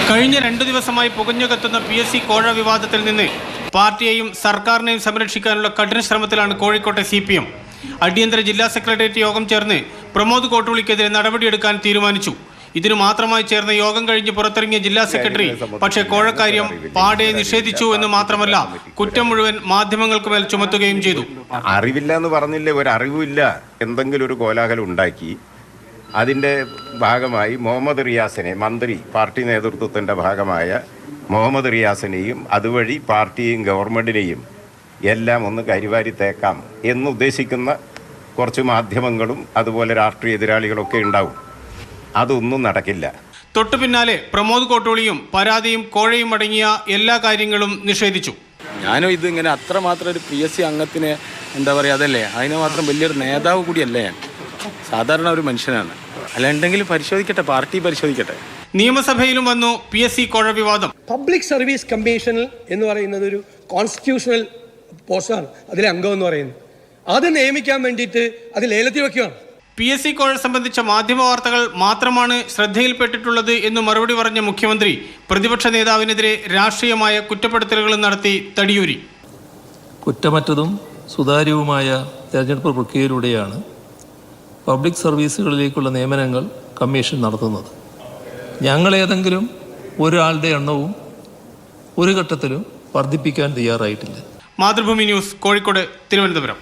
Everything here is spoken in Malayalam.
കഴിഞ്ഞ 2 ദിവസമായി പുകഞ്ഞുകത്തുന്ന PSC കോഴ വിവാദത്തിൽ നിന്ന് പാർട്ടിയെയും സർക്കാരിനെയും സംരക്ഷിക്കാനുള്ള കഠിന ശ്രമത്തിലാണ് കോഴിക്കോട്ടെ CPM. അടിയന്തര ജില്ലാ സെക്രട്ടേറിയറ്റ് യോഗം ചേർന്ന് പ്രമോദ് കോട്ടൂളിക്കെതിരെ നടപടിയെടുക്കാൻ തീരുമാനിച്ചു. ഇതിനു മാത്രമായി ചേർന്ന യോഗം കഴിഞ്ഞ് പുറത്തിറങ്ങിയ ജില്ലാ സെക്രട്ടറി പക്ഷേ കോഴക്കാര്യം പാടെ നിഷേധിച്ചു എന്ന് മാത്രമല്ല, കുറ്റം മുഴുവൻ മാധ്യമങ്ങൾക്ക് മേൽ ചുമത്തുകയും ചെയ്തു. അറിവില്ല എന്ന് പറഞ്ഞില്ലേ, ഒരു അറിവില്ല, എന്തെങ്കിലും ഒരു കോലാഹലം ഉണ്ടാക്കി അതിൻ്റെ ഭാഗമായി മുഹമ്മദ് റിയാസിനെ, മന്ത്രി പാർട്ടി നേതൃത്വത്തിൻ്റെ ഭാഗമായ മുഹമ്മദ് റിയാസിനെയും അതുവഴി പാർട്ടിയെയും ഗവൺമെൻറ്റിനെയും എല്ലാം ഒന്ന് കരിവാരി തേക്കാം എന്നുദ്ദേശിക്കുന്ന കുറച്ച് മാധ്യമങ്ങളും അതുപോലെ രാഷ്ട്രീയ എതിരാളികളൊക്കെ ഉണ്ടാവും. അതൊന്നും നടക്കില്ല. തൊട്ടു പിന്നാലെ പ്രമോദ് കോട്ടൂളിയും പരാതിയും കോഴയും അടങ്ങിയ എല്ലാ കാര്യങ്ങളും നിഷേധിച്ചു. ഞാനും ഇതിങ്ങനെ അത്രമാത്രം ഒരു PSC അംഗത്തിന് എന്താ പറയുക, അതല്ലേ, അതിന് മാത്രം വലിയൊരു നേതാവ് കൂടിയല്ലേ ഞാൻ. സാധാരണ ഒരു മനുഷ്യനാണ്. അല്ലാണ്ടെങ്കിൽ പരിശോധിക്കട്ടെ, പാർട്ടി പരിശോധിക്കട്ടെ. നിയമസഭയിലും വന്നു PSC കോഴ വിവാദം. പബ്ലിക് സർവീസ് കമ്മീഷനിൽ എന്ന് പറയുന്നത് ഒരു കോൺസ്റ്റിറ്റ്യൂഷണൽ പോസ്റ്റാണ്. അതിലെ അംഗം എന്ന് പറയുന്നത് അത് നിയമിക്കാൻ വേണ്ടിയിട്ട് അത് ലേലത്തിൽ വയ്ക്കുകയാണ്. PSC കോഴ സംബന്ധിച്ച മാധ്യമ വാർത്തകൾ മാത്രമാണ് ശ്രദ്ധയിൽപ്പെട്ടിട്ടുള്ളത് എന്ന് മറുപടി പറഞ്ഞ മുഖ്യമന്ത്രി പ്രതിപക്ഷ നേതാവിനെതിരെ രാഷ്ട്രീയമായ കുറ്റപ്പെടുത്തലുകളും നടത്തി തടിയൂരി. കുറ്റമറ്റതും സുതാര്യവുമായ തെരഞ്ഞെടുപ്പ് പ്രക്രിയയിലൂടെയാണ് പബ്ലിക് സർവീസുകളിലേക്കുള്ള നിയമനങ്ങൾ കമ്മീഷൻ നടത്തുന്നത്. ഞങ്ങളേതെങ്കിലും ഒരാളുടെ എണ്ണവും ഒരു ഘട്ടത്തിലും വർദ്ധിപ്പിക്കാൻ തയ്യാറായിട്ടില്ല. മാതൃഭൂമി ന്യൂസ്, കോഴിക്കോട്, തിരുവനന്തപുരം.